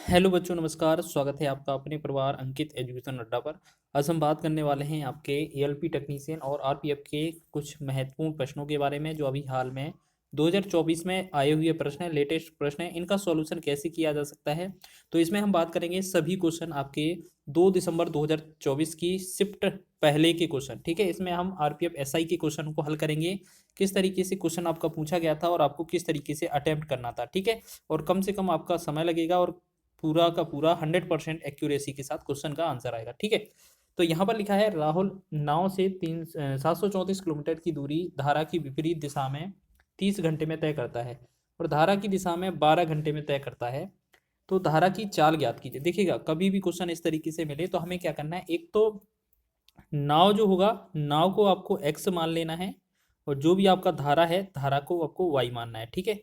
Hello बच्चों, नमस्कार। स्वागत है आपका अपने परिवार अंकित एजुकेशन अड्डा पर। आज हम बात करने वाले हैं आपके एएलपी टेक्नीशियन और आरपीएफ के कुछ महत्वपूर्ण प्रश्नों के बारे में, जो अभी हाल में 2024 में आए हुए प्रश्न हैं, लेटेस्ट प्रश्न हैं। इनका सॉल्यूशन कैसे किया जा सकता है, तो इसमें हम बात करेंगे सभी क्वेश्चन आपके 2 दिसंबर 2024 की शिफ्ट पहले के क्वेश्चन। ठीक है, इसमें हम आरपीएफ एसआई के क्वेश्चन को हल करेंगे, किस तरीके से क्वेश्चन आपका पूछा गया था और आपको किस तरीके से अटेम्प्ट करना था। ठीक है, और कम से कम आपका समय लगेगा और पूरा का पूरा 100% एक्यूरेसी के साथ क्वेश्चन का आंसर आएगा। ठीक है, तो यहाँ पर लिखा है राहुल नाव से 734 किलोमीटर की दूरी धारा की विपरीत दिशा में 30 घंटे में तय करता है और धारा की दिशा में 12 घंटे में तय करता है। तो धारा की चाल ज्ञात कीजिए। देखिएगा, कभी भी क्वेश्चन इस तरीके से मिले तो हमें क्या करना है, एक तो नाव जो होगा, नाव को आपको एक्स मान लेना है और जो भी आपका धारा है, धारा को आपको वाई मानना है। ठीक है,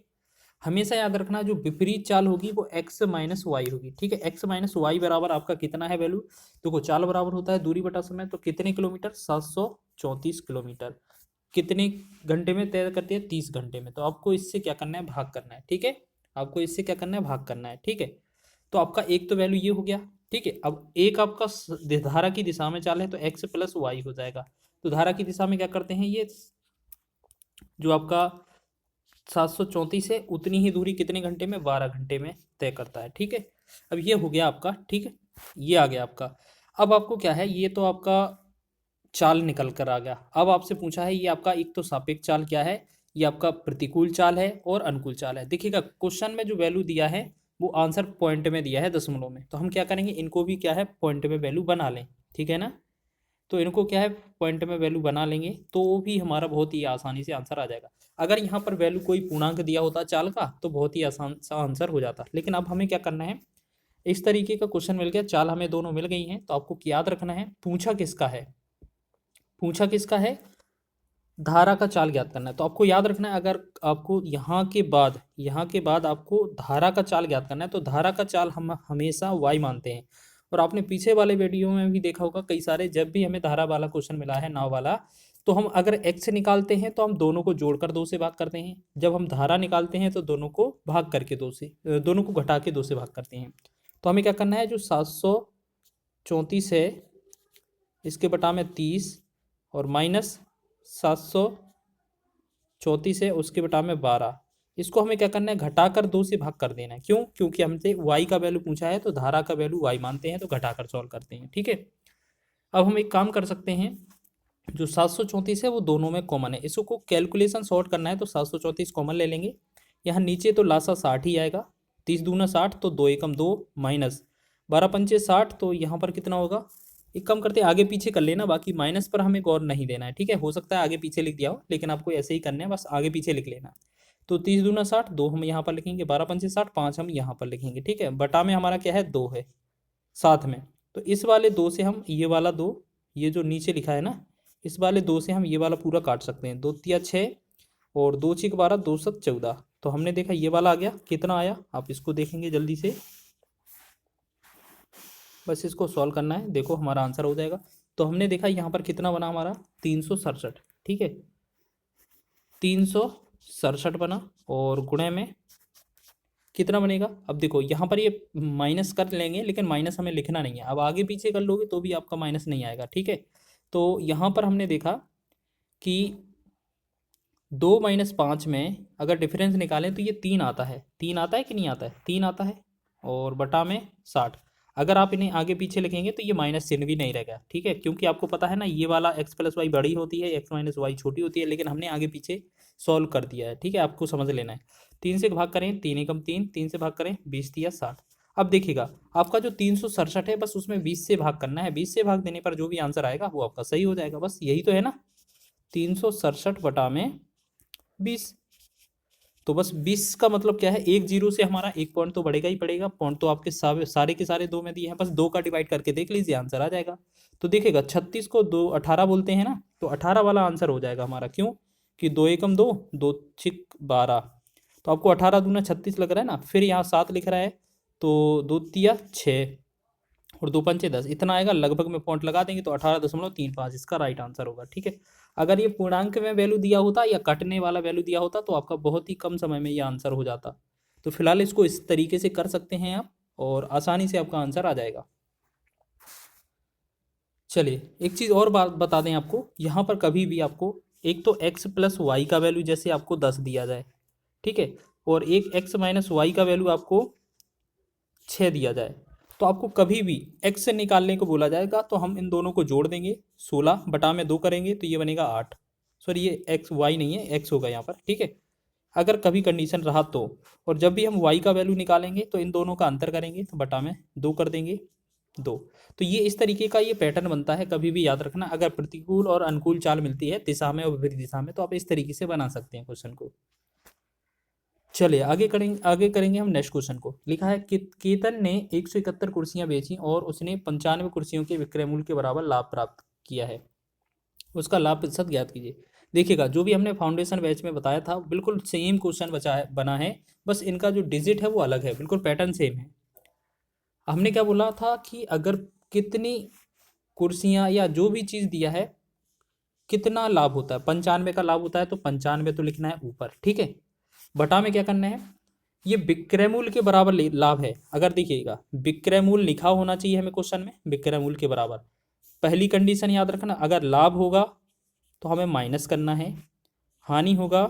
हमेशा याद रखना जो विपरीत चाल होगी वो एक्स माइनस वाई होगी। ठीक है, एक्स माइनस वाई बराबर आपका कितना है वैल्यू, देखो चाल बराबर होता है दूरी बटा समय। तो कितने किलोमीटर, 734 किलोमीटर। कितने घंटे में तय करती है, 30 घंटे में। तो आपको इससे क्या करना है, भाग करना है। ठीक है, आपको इससे क्या करना है, भाग करना है। ठीक है, तो आपका एक तो वैल्यू ये हो गया। ठीक है, अब एक आपका धारा की दिशा में चाल है तो एक्स प्लस वाई हो जाएगा। तो धारा की दिशा में क्या करते हैं, ये जो आपका 734 है उतनी ही दूरी कितने घंटे में, 12 घंटे में तय करता है। ठीक है, अब ये हो गया आपका। ठीक है, ये आ गया आपका। अब आपको क्या है, ये तो आपका चाल निकल कर आ गया। अब आपसे पूछा है ये आपका एक तो सापेक्ष चाल क्या है, ये आपका प्रतिकूल चाल है और अनुकूल चाल है। देखिएगा, क्वेश्चन में जो वैल्यू दिया है वो आंसर पॉइंट में दिया है, दशमलव में। तो हम क्या करेंगे, इनको भी क्या है, पॉइंट में वैल्यू बना लें। ठीक है ना, तो इनको क्या है, पॉइंट में वैल्यू बना लेंगे तो वो भी हमारा बहुत ही आसानी से आंसर आ जाएगा। अगर यहाँ पर वैल्यू कोई पूर्णांक दिया होता चाल का तो बहुत ही आसान सा आंसर हो जाता। लेकिन अब हमें क्या करना है, इस तरीके का क्वेश्चन मिल गया, चाल हमें दोनों मिल गई हैं, तो आपको याद रखना है पूछा किसका है, पूछा किसका है, धारा का चाल ज्ञात करना है। तो आपको याद रखना है, अगर आपको यहाँ के बाद आपको धारा का चाल ज्ञात करना है तो धारा का चाल हम हमेशा y मानते हैं। और आपने पीछे वाले वीडियो में भी देखा होगा, कई सारे जब भी हमें धारा वाला क्वेश्चन मिला है, नाव वाला, तो हम अगर x निकालते हैं तो हम दोनों को जोड़कर 2 से भाग करते हैं। जब हम धारा निकालते हैं तो दोनों को भाग करके 2 से, दोनों को घटा के 2 से भाग करते हैं। तो हमें क्या करना है, जो 734 है इसके बटा में 30 और माइनस 734 है उसके बटा में 12, इसको हमें क्या करना है, घटाकर 2 से भाग कर देना है। क्यों, क्योंकि हमसे y का वैल्यू पूछा है तो धारा का वैल्यू y मानते हैं, तो घटाकर सॉल्व करते हैं। ठीक है, अब हम एक काम कर सकते हैं, जो 734 है वो दोनों में कॉमन है, इसको कैलकुलेशन सॉर्ट करना है तो 734 कॉमन ले लेंगे। यहाँ नीचे तो लासा 60 ही आएगा, 30 दूना 60, तो 2 एकम 2 माइनस 12 पंचे 60, तो यहाँ पर कितना होगा, एक काम करते हैं आगे पीछे कर लेना, बाकी माइनस पर हमें गौर नहीं देना है। ठीक है, हो सकता है आगे पीछे लिख दिया हो, लेकिन आपको ऐसे ही करना है, बस आगे पीछे लिख लेना। तो 30 दूना 60, 2 हम यहाँ पर लिखेंगे, 12 पंचे 60, 5 हम यहाँ पर लिखेंगे। ठीक है, बटा में हमारा क्या है, 2 है साथ में। तो इस वाले 2 से हम ये वाला 2, ये जो नीचे लिखा है ना, इस वाले 2 से हम ये वाला पूरा काट सकते हैं। 2 तिया 6 और 2 छिक 12, 2 सत 14। तो हमने देखा ये वाला आ गया, कितना आया आप इसको देखेंगे जल्दी से, बस इसको सॉल्व करना है, देखो हमारा आंसर हो जाएगा। तो हमने देखा यहाँ पर कितना बना हमारा, 367। ठीक है, 367 बना और गुणे में कितना बनेगा। अब देखो यहाँ पर ये माइनस कर लेंगे, लेकिन माइनस हमें लिखना नहीं है, अब आगे पीछे कर लोगे तो भी आपका माइनस नहीं आएगा। ठीक है, तो यहाँ पर हमने देखा कि 2 - 5 में अगर डिफरेंस निकालें तो ये 3 आता है, 3 आता है कि नहीं आता है, 3 आता है और बटा में 60। अगर आप इन्हें आगे पीछे लिखेंगे तो ये माइनस चिन्ह भी नहीं रहेगा। ठीक है, क्योंकि आपको पता है ना, ये वाला x प्लस वाई बड़ी होती है, x माइनस वाई छोटी होती है, लेकिन हमने आगे पीछे सॉल्व कर दिया है। ठीक है, आपको समझ लेना है। 3 से भाग करें, 3 एकम 3, 3 से भाग करें 20 तिया 60। अब देखिएगा, आपका जो 367 है, बस उसमें 20 से भाग करना है, 20 से भाग देने पर जो भी आंसर आएगा वो आपका सही हो जाएगा। बस यही तो है ना, 367 बटा में 20। तो बस 20 का मतलब क्या है, एक जीरो से हमारा एक पॉइंट तो बढ़ेगा ही पड़ेगा। पॉइंट तो आपके सारे के सारे 2 में दिए हैं, बस 2 का डिवाइड करके देख लीजिए, आंसर आ जाएगा। तो देखिएगा, 36 को 2 18 बोलते हैं ना, तो 18 वाला आंसर हो जाएगा हमारा। क्यों कि 2 एकम 2, 2 छिक 12, तो आपको 18 दूना 36 लग रहा है ना। फिर यहाँ 7 लिख रहा है, तो 2 तिया 6 और 2 पंचे 10, इतना आएगा। लगभग में पॉइंट लगा देंगे तो 18.35 इसका राइट आंसर होगा। ठीक है, अगर ये पूर्णांक में वैल्यू दिया होता या कटने वाला वैल्यू दिया होता तो आपका बहुत ही कम समय में ये आंसर हो जाता। तो फिलहाल इसको इस तरीके से कर सकते हैं आप। और आसानी से आपका आंसर आ जाएगा। चलिए एक चीज़ और बात बता दें आपको, यहाँ पर कभी भी आपको एक तो x प्लस वाई का वैल्यू जैसे आपको 10 दिया जाए, ठीक है, और एक x माइनस वाई का वैल्यू आपको 6 दिया जाए, तो आपको कभी भी x से निकालने को बोला जाएगा तो हम इन दोनों को जोड़ देंगे, 16 बटा में 2 करेंगे तो ये बनेगा 8। सॉरी ये x y नहीं है, x होगा यहाँ पर, ठीक है। अगर कभी कंडीशन रहा तो, और जब भी हम y का वैल्यू निकालेंगे तो इन दोनों का अंतर करेंगे तो बटा में 2 कर देंगे 2। तो ये इस तरीके का ये पैटर्न बनता है, कभी भी याद रखना। अगर प्रतिकूल और अनुकूल चाल मिलती है दिशा में और विपरीत दिशा में, तो आप इस तरीके से बना सकते हैं क्वेश्चन को। चलिए आगे करेंगे हम नेक्स्ट क्वेश्चन को। लिखा है कि केतन ने 171 कुर्सियां बेची और उसने 95 कुर्सियों के विक्रय मूल्य के बराबर लाभ प्राप्त किया है, उसका लाभ प्रतिशत ज्ञात कीजिए। देखिएगा जो भी हमने फाउंडेशन बैच में बताया था बिल्कुल सेम क्वेश्चन बना है, बस इनका जो डिजिट है वो अलग है, बिल्कुल पैटर्न सेम है। हमने क्या बोला था कि अगर कितनी कुर्सियां या जो भी चीज़ दिया है कितना लाभ होता है, 95 का लाभ होता है तो 95 तो लिखना है ऊपर, ठीक है। बटा में क्या करना है, ये विक्रय मूल्य के बराबर लाभ है। अगर देखिएगा विक्रय मूल्य लिखा होना चाहिए हमें क्वेश्चन में, विक्रय मूल्य के बराबर। पहली कंडीशन याद रखना, अगर लाभ होगा तो हमें माइनस करना है, हानि होगा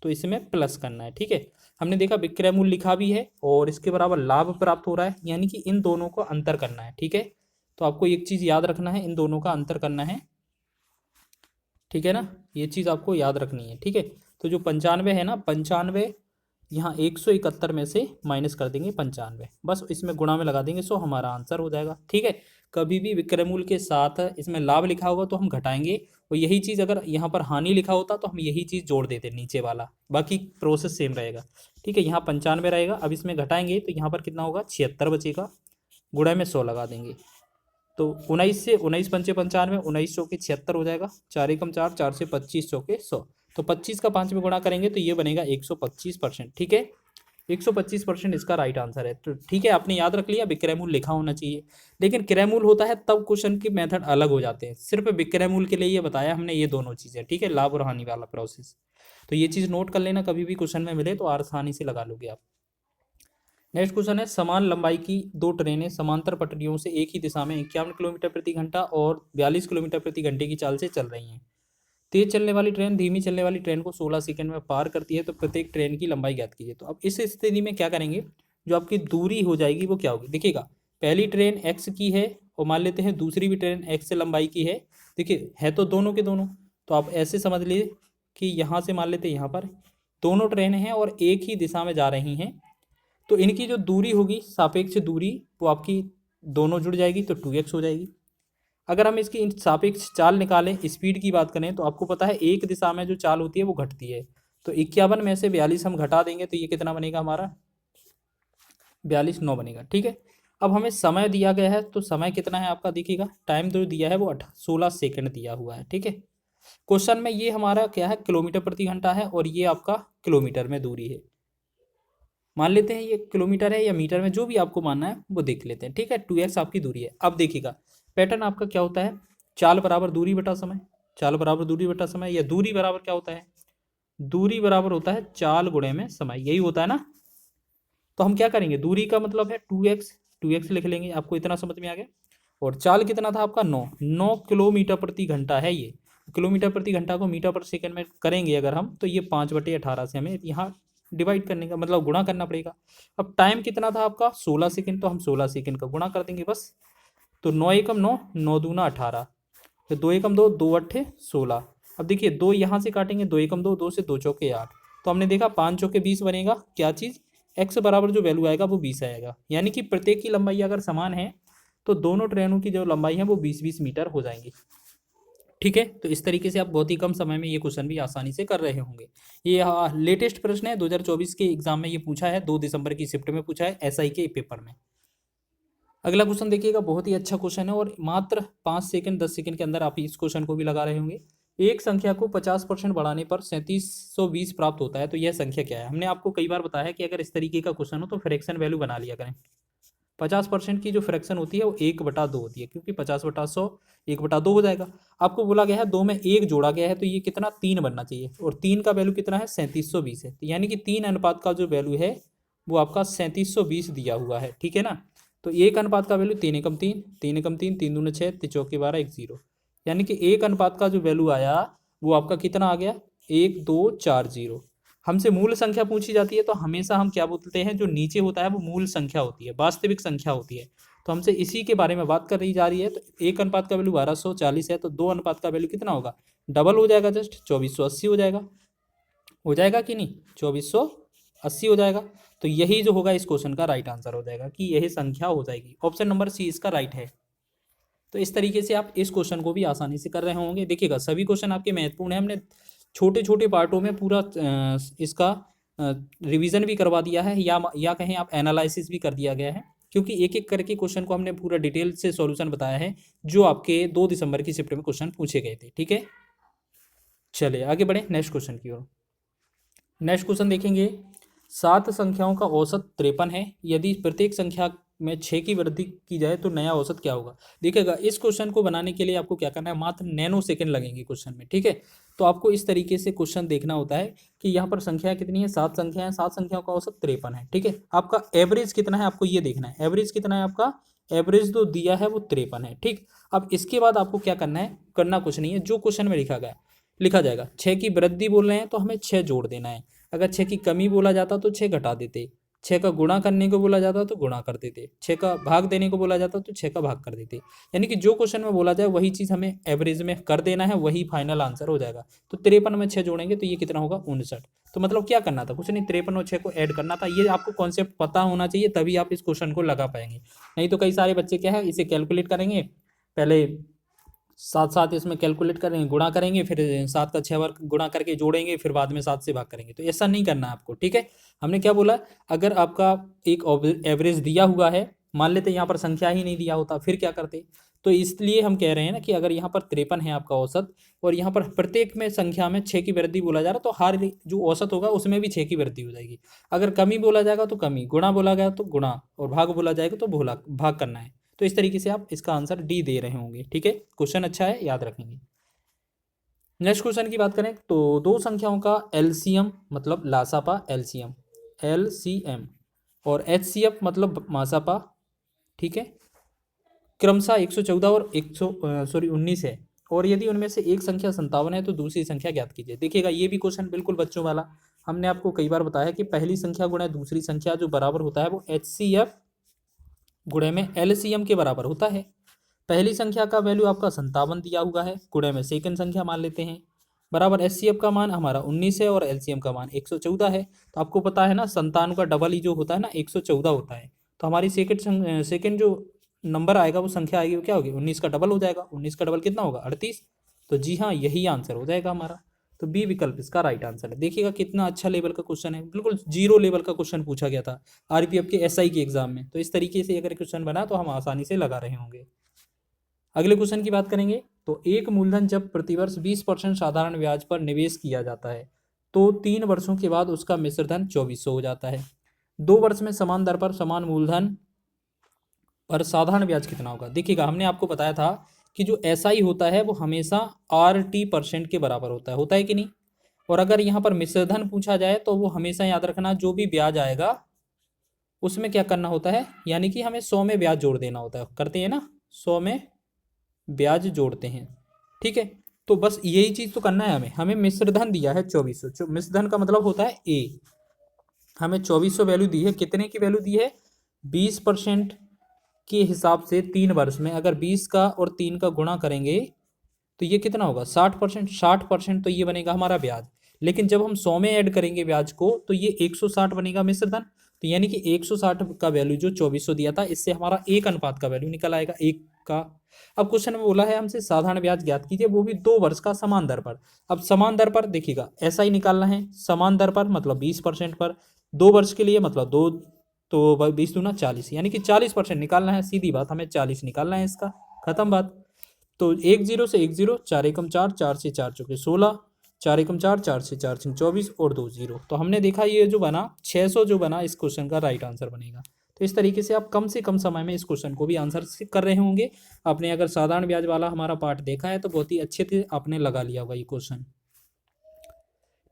तो इसमें प्लस करना है, ठीक है। हमने देखा विक्रय मूल्य लिखा भी है और इसके बराबर लाभ प्राप्त हो रहा है, यानी कि इन दोनों को अंतर करना है, ठीक है। तो आपको एक चीज़ याद रखना है, इन दोनों का अंतर करना है, ठीक है ना, ये चीज़ आपको याद रखनी है, ठीक है। तो जो 95 है ना, 95 यहाँ 171 में से माइनस कर देंगे 95, बस इसमें गुणा में लगा देंगे, सो हमारा आंसर हो जाएगा, ठीक है। कभी भी विक्रय मूल्य के साथ इसमें लाभ लिखा होगा तो हम घटाएंगे, और यही चीज़ अगर यहाँ पर हानि लिखा होता तो हम यही चीज़ जोड़ देते नीचे वाला, बाकी प्रोसेस सेम रहेगा, ठीक है। यहाँ 95 रहेगा, अब इसमें घटाएंगे तो यहाँ पर कितना होगा 76 बचेगा, गुणा में 100 लगा देंगे, तो 19 से 19 पंचे 95, 19 चौके 76 हो जाएगा, 4 एकम 4, 4 से 25 चौके 100, तो 25 का 5 में गुणा करेंगे तो ये बनेगा 125%, ठीक है। 125% इसका राइट आंसर है। तो ठीक है, आपने याद रख लिया विक्रय मूल्य लिखा होना चाहिए, लेकिन क्रय मूल्य होता है तब क्वेश्चन की मेथड अलग हो जाते हैं। सिर्फ विक्रय मूल्य के लिए ये बताया हमने, ये दोनों चीज़ें, ठीक है, लाभ और हानि वाला प्रोसेस। तो ये चीज़ नोट कर लेना, कभी भी क्वेश्चन में मिले तो आसानी से लगा लोगे आप। नेक्स्ट क्वेश्चन है, समान लंबाई की दो ट्रेनें समांतर पटरियों से एक ही दिशा में 51 किलोमीटर प्रति घंटा और 42 किलोमीटर प्रति घंटे की चाल से चल रही हैं। तेज चलने वाली ट्रेन धीमी चलने वाली ट्रेन को 16 सेकंड में पार करती है, तो प्रत्येक ट्रेन की लंबाई ज्ञात कीजिए। तो अब इस स्थिति में क्या करेंगे, जो आपकी दूरी हो जाएगी वो क्या होगी। देखिएगा पहली ट्रेन एक्स की है और मान लेते हैं दूसरी भी ट्रेन एक्स लंबाई की है, देखिए है तो दोनों के दोनों, तो आप ऐसे समझ लीजिए कि यहाँ से मान लेते हैं यहाँ पर दोनों ट्रेनें हैं और एक ही दिशा में जा रही हैं, तो इनकी जो दूरी होगी सापेक्ष दूरी वो आपकी दोनों जुड़ जाएगी तो 2x हो जाएगी। अगर हम इसकी सापेक्ष चाल निकालें, स्पीड की बात करें, तो आपको पता है एक दिशा में जो चाल होती है वो घटती है, तो 51 में से 42 हम घटा देंगे तो ये कितना बनेगा हमारा 42 9 बनेगा, ठीक है। अब हमें समय दिया गया है, तो समय कितना है आपका, देखिएगा टाइम जो दिया है वो 16 सेकंड दिया हुआ है, ठीक है। क्वेश्चन में ये हमारा क्या है किलोमीटर प्रति घंटा है और ये आपका किलोमीटर में दूरी है, मान लेते हैं ये किलोमीटर है या मीटर में, जो भी आपको मानना है वो देख लेते हैं, ठीक है। 2x आपकी दूरी है। अब देखिएगा पैटर्न आपका क्या होता है, चाल बराबर दूरी बटा समय, चाल बराबर दूरी बटा समय, या दूरी बराबर क्या होता है, दूरी बराबर होता है चाल गुणे में समय, यही होता है ना। तो हम क्या करेंगे, दूरी का मतलब है 2x लिख लेंगे, आपको इतना समझ में आ गया। और चाल कितना था आपका 9 किलोमीटर प्रति घंटा है, ये किलोमीटर प्रति घंटा को मीटर पर सेकंड में करेंगे अगर हम, तो ये 5/18 से हमें यहाँ डिवाइड करने का मतलब गुणा करना पड़ेगा। अब टाइम कितना था आपका 16 सेकंड, तो हम 16 सेकंड का गुणा कर देंगे बस, तो 9 एकम 9, 9 दूना 18, तो 2 एकम 2, 2 अट्ठे 16। अब देखिए 2 यहाँ से काटेंगे, 2 एकम 2, 2 से 2 चौके 8, तो हमने देखा 5 चौके 20 बनेगा, क्या चीज़ x बराबर जो वैल्यू आएगा वो 20 आएगा, यानी कि प्रत्येक की लंबाई अगर समान है तो दोनों ट्रेनों की जो लंबाई है वो 20-20 मीटर हो जाएंगी, ठीक है। तो इस तरीके से आप बहुत ही कम समय में ये क्वेश्चन भी आसानी से कर रहे होंगे। ये लेटेस्ट प्रश्न है 2024 के एग्जाम में, ये पूछा है 2 दिसंबर की शिफ्ट में पूछा है SI के पेपर में। अगला क्वेश्चन देखिएगा, बहुत ही अच्छा क्वेश्चन है और मात्र 5 सेकंड 10 सेकंड के अंदर आप इस क्वेश्चन को भी लगा रहे होंगे। एक संख्या को 50% बढ़ाने पर 3720 प्राप्त होता है, तो यह संख्या क्या है। हमने आपको कई बार बताया कि अगर इस तरीके का क्वेश्चन हो तो फ्रैक्शन वैल्यू बना लिया करें। 50% की जो फ्रैक्शन होती है वो 1/2 होती है, क्योंकि 50/100 1/2 हो जाएगा। आपको बोला गया है 2 में 1 जोड़ा गया है, तो ये कितना 3 बनना चाहिए, और 3 का वैल्यू कितना है 3720 है, तो यानी कि 3 अनुपात का जो वैल्यू है वो आपका 3720 दिया हुआ है, ठीक है ना। तो एक अनुपात का वैल्यू 3 एकम 3, 3 एकम 3, 3 दूने 6, 3 चौके 12, 1 0, यानी कि एक अनुपात का जो वैल्यू आया वो आपका कितना आ गया, 1240। हमसे मूल संख्या पूछी जाती है तो हमेशा हम क्या बोलते हैं, जो नीचे होता है वो मूल संख्या होती है, वास्तविक संख्या होती है। तो हमसे इसी के बारे में बात कर रही जा रही है। तो एक अनुपात का वैल्यू 1240 है, तो दो अनुपात का वैल्यू कितना होगा, डबल हो जाएगा, जस्ट 2480 हो जाएगा कि नहीं, 2480 हो जाएगा। तो यही जो होगा इस क्वेश्चन का राइट आंसर हो जाएगा कि यही संख्या हो जाएगी। ऑप्शन नंबर सी इसका राइट है। तो इस तरीके से आप इस क्वेश्चन को भी आसानी से कर रहे होंगे। देखिएगा सभी क्वेश्चन आपके महत्वपूर्ण है, हमने छोटे छोटे पार्टों में पूरा इसका रिवीजन भी करवा दिया है, या कहें आप एनालिसिस भी कर दिया गया है, क्योंकि एक एक करके क्वेश्चन को हमने पूरा डिटेल से सॉल्यूशन बताया है जो आपके 2 दिसंबर की शिफ्ट में क्वेश्चन पूछे गए थे, ठीक है। चलिए आगे बढ़े नेक्स्ट क्वेश्चन की ओर। नेक्स्ट क्वेश्चन देखेंगे, 7 संख्याओं का औसत 53 है, यदि प्रत्येक संख्या में 6 की वृद्धि की जाए तो नया औसत क्या होगा। देखिएगा इस क्वेश्चन को बनाने के लिए आपको क्या करना है, मात्र नैनो सेकंड लगेंगे क्वेश्चन में, ठीक है। तो आपको इस तरीके से क्वेश्चन देखना होता है कि यहाँ पर संख्या कितनी है, 7 संख्या है, 7 संख्याओं का औसत 53 है, ठीक है। आपका एवरेज कितना है आपको ये देखना है, एवरेज कितना है आपका, एवरेज जो दिया है वो 53 है, ठीक। अब इसके बाद आपको क्या करना है, करना कुछ नहीं है, जो क्वेश्चन में लिखा जाएगा। 6 की वृद्धि बोल रहे हैं तो हमें 6 जोड़ देना है, अगर 6 की कमी बोला जाता तो 6 घटा देते, 6 का गुणा करने को बोला जाता तो गुणा कर देते, 6 का भाग देने को बोला जाता तो 6 का भाग कर देते। यानी कि जो क्वेश्चन में बोला जाए वही चीज़ हमें एवरेज में कर देना है, वही फाइनल आंसर हो जाएगा। तो 53 में 6 जोड़ेंगे तो ये कितना होगा, 59। तो मतलब क्या करना था, कुछ नहीं, 53 और 6 को ऐड करना था। ये आपको कॉन्सेप्ट पता होना चाहिए, तभी आप इस क्वेश्चन को लगा पाएंगे। नहीं तो कई सारे बच्चे क्या है, इसे कैलकुलेट करेंगे, पहले साथ साथ इसमें कैलकुलेट करेंगे, गुणा करेंगे, फिर 7 का 6 बार गुणा करके जोड़ेंगे, फिर बाद में 7 से भाग करेंगे। तो ऐसा नहीं करना है आपको, ठीक है। हमने क्या बोला, अगर आपका एक एवरेज दिया हुआ है, मान लेते यहाँ पर संख्या ही नहीं दिया होता, फिर क्या करते। तो इसलिए हम कह रहे हैं ना कि अगर यहाँ पर 53 है आपका औसत, और यहाँ पर प्रत्येक में संख्या में 6 की वृद्धि बोला जा रहा है, तो हर जो औसत होगा उसमें भी 6 की वृद्धि हो जाएगी। अगर कमी बोला जाएगा तो कमी, गुणा बोला गया तो गुणा, और भाग बोला जाएगा तो भाग करना है। तो इस तरीके से आप इसका आंसर डी दे रहे होंगे, ठीक है। क्वेश्चन अच्छा है, याद रखेंगे। नेक्स्ट क्वेश्चन की बात करें तो दो संख्याओं का एलसीएम मतलब लासापा, एलसीएम एलसीएम, और एचसीएफ मतलब मासापा, ठीक है, क्रमशः 114 और 19 है, और यदि उनमें से एक संख्या 57 है तो दूसरी संख्या ज्ञात कीजिए। देखिएगा ये भी क्वेश्चन बिल्कुल बच्चों वाला, हमने आपको कई बार बताया कि पहली संख्या गुणा दूसरी संख्या जो बराबर होता है वो एचसीएफ गुणे में एलसीएम के बराबर होता है। पहली संख्या का वैल्यू आपका 57 दिया हुआ है, गुणे में सेकंड संख्या मान लेते हैं, बराबर एचसीएफ का मान हमारा 19 है और एलसीएम का मान 114 है। तो आपको पता है ना, 57 का डबल ही जो होता है ना 114 होता है। तो हमारी सेकंड जो नंबर आएगा वो संख्या आएगी वो क्या होगी, 19 का डबल हो जाएगा। 19 का डबल कितना होगा, 38। तो जी हाँ, यही आंसर हो जाएगा हमारा। तो बी विकल्प इसका राइट आंसर है। देखिएगा कितना अच्छा लेवल का क्वेश्चन है, बिल्कुल जीरो लेवल का क्वेश्चन पूछा गया था आरपीएफ के एसआई के एग्जाम में। तो इस तरीके से अगर क्वेश्चन बना तो हम आसानी से लगा रहे होंगे। अगले क्वेश्चन की बात करेंगे तो एक मूलधन जब प्रतिवर्ष 20% साधारण ब्याज पर निवेश किया जाता है तो 3 वर्षों के बाद उसका मिश्र धन 2400 हो जाता है। 2 वर्ष में समान दर पर समान मूलधन पर साधारण ब्याज कितना होगा। देखिएगा हमने आपको बताया था कि जो एसआई होता है वो हमेशा RT% के बराबर होता है कि नहीं। और अगर यहाँ पर मिश्र धन पूछा जाए तो वो हमेशा याद रखना, जो भी ब्याज आएगा उसमें क्या करना होता है, यानी कि हमें 100 में ब्याज जोड़ देना होता है, करते हैं ना, 100 में ब्याज जोड़ते हैं, ठीक है। तो बस यही चीज़ तो करना है हमें मिश्र धन दिया है 2400, मिश्र धन का मतलब होता है ए, हमें 2400 वैल्यू दी है, कितने की वैल्यू दी है, 20% के हिसाब से 3 वर्ष में अगर 20 का और 3 का गुणा करेंगे तो ये कितना होगा, 60%। 60% तो ये बनेगा हमारा ब्याज, लेकिन जब हम 100 में ऐड करेंगे ब्याज को तो ये 160 बनेगा मिश्र धन। तो यानी कि 160 का वैल्यू जो 2400 दिया था, इससे हमारा एक अनुपात का वैल्यू निकल आएगा, एक का। अब क्वेश्चन में बोला है हमसे साधारण ब्याज ज्ञात कीजिए, वो भी 2 वर्ष का समान दर पर। अब समान दर पर देखिएगा ऐसा ही निकालना है, समान दर पर मतलब 20% पर, 2 वर्ष के लिए मतलब 2, तो 20 दूना 40, यानी कि 40% निकालना है। सीधी बात, हमें 40 निकालना है इसका, खत्म बात। तो 10 से 10, 4 एकम 4, 4 से 4 चौके 16, 4 एकम 4, 4 से 4 छंग 24 और 2 0। तो हमने देखा ये जो बना 600 जो बना, इस क्वेश्चन का राइट आंसर बनेगा। तो इस तरीके से आप कम से कम समय में इस क्वेश्चन को भी आंसर कर रहे होंगे। आपने अगर साधारण ब्याज वाला हमारा पार्ट देखा है तो बहुत ही अच्छे से आपने लगा लिया होगा ये क्वेश्चन,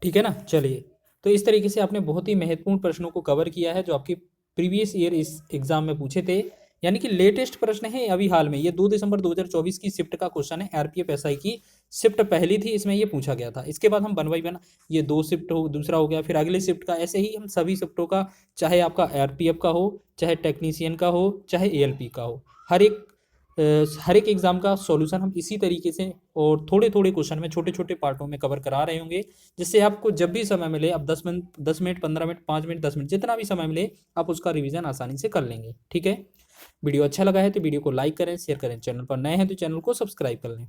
ठीक है ना। चलिए तो इस तरीके से आपने बहुत ही महत्वपूर्ण प्रश्नों को कवर किया है जो आपके प्रीवियस ईयर इस एग्जाम में पूछे थे, यानी कि लेटेस्ट प्रश्न है अभी हाल में। ये 2 दिसंबर 2024 की शिफ्ट का क्वेश्चन है। आरपीएफ एसआई की शिफ्ट पहली थी, इसमें ये पूछा गया था। इसके बाद हम 1 बाई 1 ये 2 शिफ्ट हो, दूसरा हो गया, फिर अगले शिफ्ट का, ऐसे ही हम सभी शिफ्टों का, चाहे आपका आरपीएफ का हो, चाहे टेक्नीशियन का हो, चाहे एएलपी का हो, हर एक एग्जाम का सॉल्यूशन हम इसी तरीके से और थोड़े थोड़े क्वेश्चन में छोटे छोटे पार्टों में कवर करा रहे होंगे, जिससे आपको जब भी समय मिले, आप 10 मिनट 15 मिनट 5 मिनट 10 मिनट जितना भी समय मिले, आप उसका रिवीजन आसानी से कर लेंगे। ठीक है, वीडियो अच्छा लगा है तो वीडियो को लाइक करें, शेयर करें, चैनल पर नए हैं तो चैनल को सब्सक्राइब कर लें।